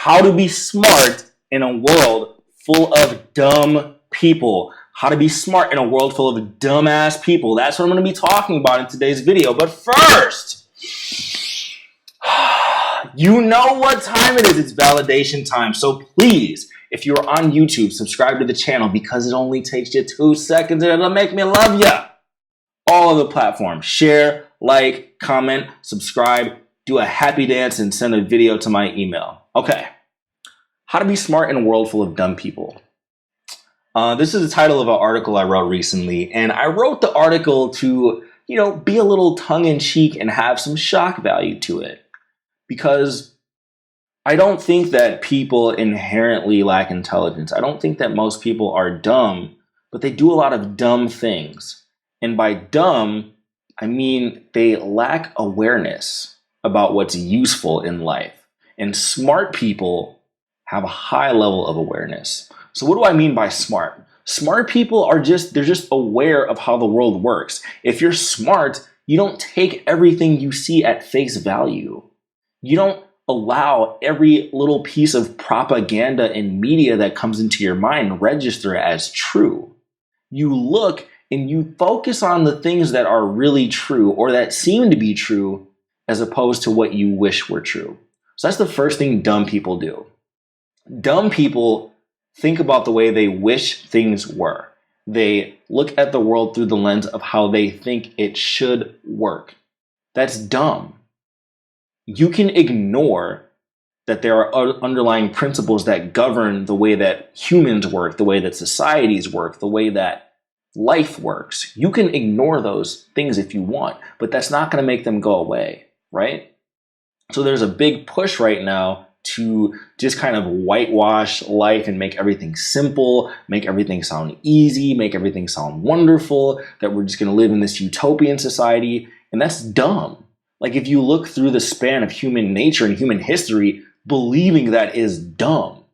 How to be smart in a world full of dumb people. How to be smart in a world full of dumbass people. That's what I'm going to be talking about in today's video. But first, you know what time it is. It's validation time. So please, if you're on YouTube, subscribe to the channel because it only takes you 2 seconds and it'll make me love you. All of the platforms. Share, like, comment, subscribe, do a happy dance, and send a video to my email. Okay. How to be smart in a world full of dumb people. This is the title of an article I wrote recently, and I wrote the article to, be a little tongue-in-cheek and have some shock value to it. Because I don't think that people inherently lack intelligence. I don't think that most people are dumb, but they do a lot of dumb things. And by dumb, I mean they lack awareness about what's useful in life. And smart people have a high level of awareness. So what do I mean by smart? Smart people they're just aware of how the world works. If you're smart, you don't take everything you see at face value. You don't allow every little piece of propaganda and media that comes into your mind register as true. You look and you focus on the things that are really true or that seem to be true as opposed to what you wish were true. So that's the first thing dumb people do. Dumb people think about the way they wish things were. They look at the world through the lens of how they think it should work. That's dumb. You can ignore that there are underlying principles that govern the way that humans work, the way that societies work, the way that life works. You can ignore those things if you want, but that's not going to make them go away, right? So there's a big push right now to just kind of whitewash life and make everything simple, make everything sound easy, make everything sound wonderful, that we're just going to live in this utopian society. And that's dumb. Like if you look through the span of human nature and human history, believing that is dumb.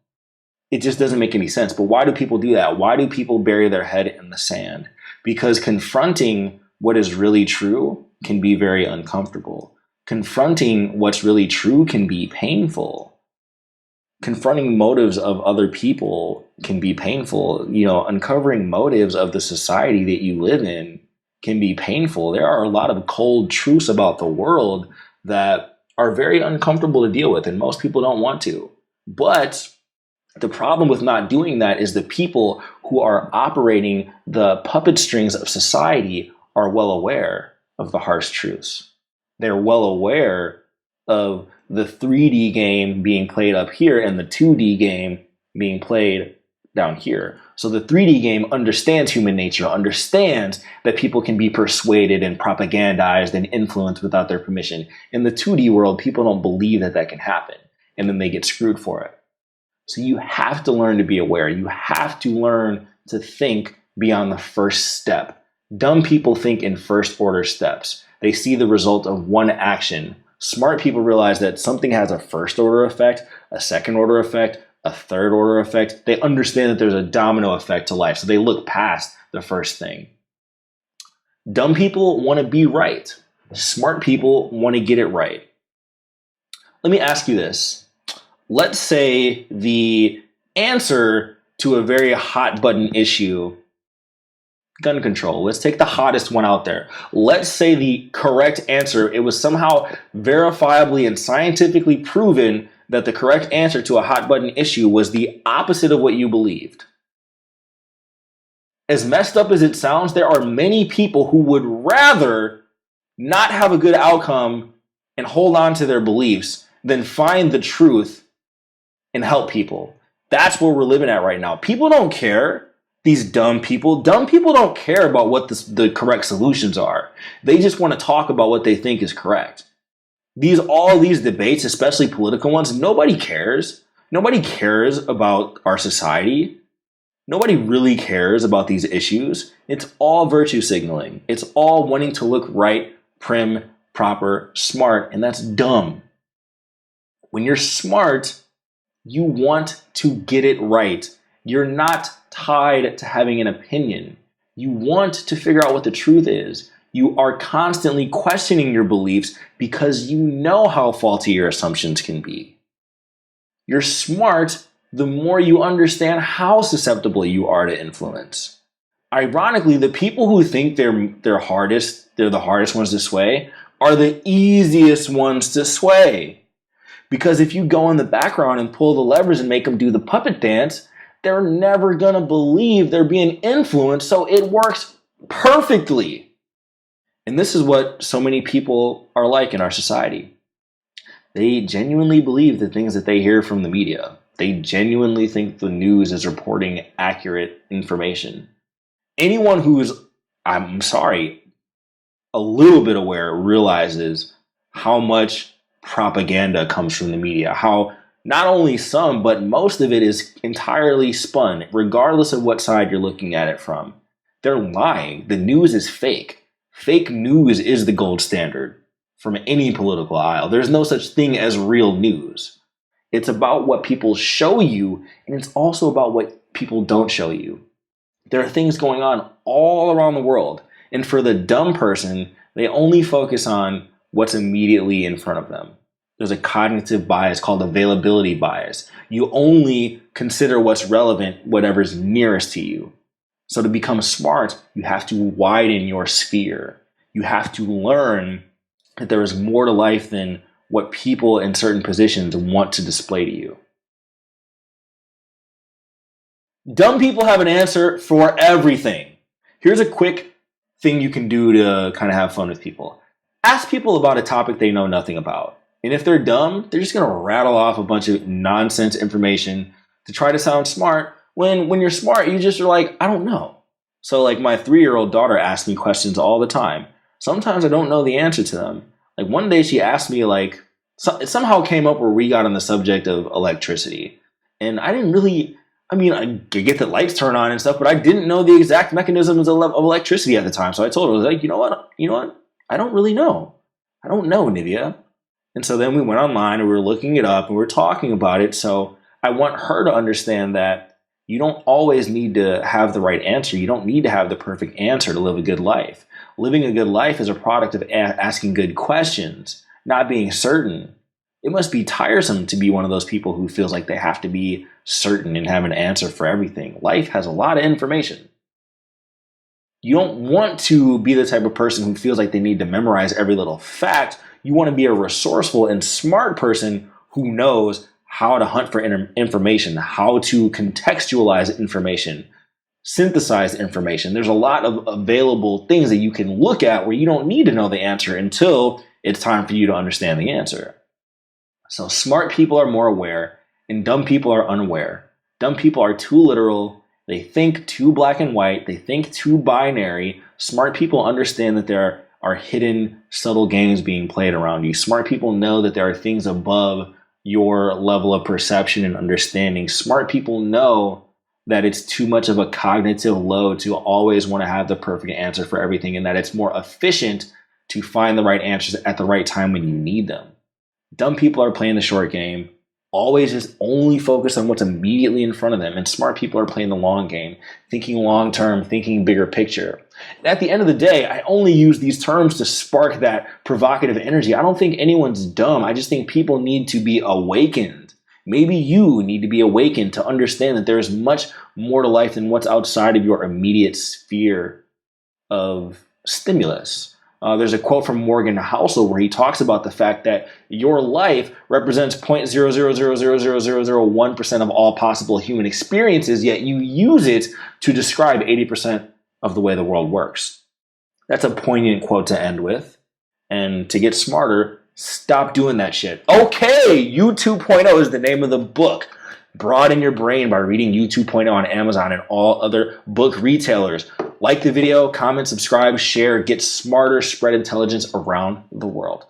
It just doesn't make any sense. But why do people do that? Why do people bury their head in the sand? Because confronting what is really true can be very uncomfortable. Confronting what's really true can be painful. Confronting motives of other people can be painful. Uncovering motives of the society that you live in can be painful. There are a lot of cold truths about the world that are very uncomfortable to deal with, and most people don't want to. But the problem with not doing that is the people who are operating the puppet strings of society are well aware of the harsh truths. They're well aware of the 3D game being played up here and the 2D game being played down here. So the 3D game understands human nature, understands that people can be persuaded and propagandized and influenced without their permission. In the 2D world, people don't believe that that can happen, and then they get screwed for it. So you have to learn to be aware. You have to learn to think beyond the first step. Dumb people think in first order steps. They see the result of one action. Smart people realize that something has a first order effect, a second order effect, a third order effect. They understand that there's a domino effect to life. So they look past the first thing. Dumb people want to be right. Smart people want to get it right. Let me ask you this. Let's say the answer to a very hot button issue, gun control. Let's take the hottest one out there. Let's say the correct answer, it was somehow verifiably and scientifically proven that the correct answer to a hot button issue was the opposite of what you believed. As messed up as it sounds, there are many people who would rather not have a good outcome and hold on to their beliefs than find the truth and help people. That's where we're living at right now. People don't care. These dumb people don't care about what the correct solutions are. They just want to talk about what they think is correct. All these debates, especially political ones, nobody cares. Nobody cares about our society. Nobody really cares about these issues. It's all virtue signaling. It's all wanting to look right, prim, proper, smart, and that's dumb. When you're smart, you want to get it right. You're not tied to having an opinion. You want to figure out what the truth is. You are constantly questioning your beliefs because you know how faulty your assumptions can be. You're smart the more you understand how susceptible you are to influence. Ironically, the people who think they're the hardest ones to sway, are the easiest ones to sway. Because if you go in the background and pull the levers and make them do the puppet dance, they're never gonna believe they're being influenced, so it works perfectly. And this is what so many people are like in our society. They genuinely believe the things that they hear from the media. They genuinely think the news is reporting accurate information. Anyone who's, I'm sorry, a little bit aware realizes how much propaganda comes from the media, how not only some, but most of it is entirely spun, regardless of what side you're looking at it from. They're lying. The news is fake. Fake news is the gold standard from any political aisle. There's no such thing as real news. It's about what people show you, and it's also about what people don't show you. There are things going on all around the world, and for the dumb person, they only focus on what's immediately in front of them. There's a cognitive bias called availability bias. You only consider what's relevant, whatever's nearest to you. So to become smart, you have to widen your sphere. You have to learn that there is more to life than what people in certain positions want to display to you. Dumb people have an answer for everything. Here's a quick thing you can do to kind of have fun with people. Ask people about a topic they know nothing about. And if they're dumb, they're just going to rattle off a bunch of nonsense information to try to sound smart. When you're smart, you just are like, I don't know. So like my 3-year-old daughter asks me questions all the time. Sometimes I don't know the answer to them. Like one day she asked me it somehow came up where we got on the subject of electricity. And I didn't really, I get that lights turn on and stuff, but I didn't know the exact mechanisms of electricity at the time. So I told her, I was like, you know what? I don't really know. I don't know, Nivea. And so then we went online and we were looking it up and we were talking about it. So I want her to understand that you don't always need to have the right answer. You don't need to have the perfect answer to live a good life. Living a good life is a product of asking good questions, not being certain. It must be tiresome to be one of those people who feels like they have to be certain and have an answer for everything. Life has a lot of information. You don't want to be the type of person who feels like they need to memorize every little fact. You want to be a resourceful and smart person who knows how to hunt for information, how to contextualize information, synthesize information. There's a lot of available things that you can look at where you don't need to know the answer until it's time for you to understand the answer. So smart people are more aware and dumb people are unaware. Dumb people are too literal. They think too black and white. They think too binary. Smart people understand that there are hidden, subtle games being played around you. Smart people know that there are things above your level of perception and understanding. Smart people know that it's too much of a cognitive load to always want to have the perfect answer for everything, and that it's more efficient to find the right answers at the right time when you need them. Dumb people are playing the short game, always just only focused on what's immediately in front of them. And smart people are playing the long game, thinking long term, thinking bigger picture. And at the end of the day, I only use these terms to spark that provocative energy. I don't think anyone's dumb. I just think people need to be awakened. Maybe you need to be awakened to understand that there is much more to life than what's outside of your immediate sphere of stimulus. There's a quote from Morgan Housel where he talks about the fact that your life represents 0.0000001% of all possible human experiences, yet you use it to describe 80% of the way the world works. That's a poignant quote to end with. And to get smarter, stop doing that shit. Okay, You 2.0 is the name of the book. Broaden your brain by reading You 2.0 on Amazon and all other book retailers. Like the video, comment, subscribe, share, get smarter, spread intelligence around the world.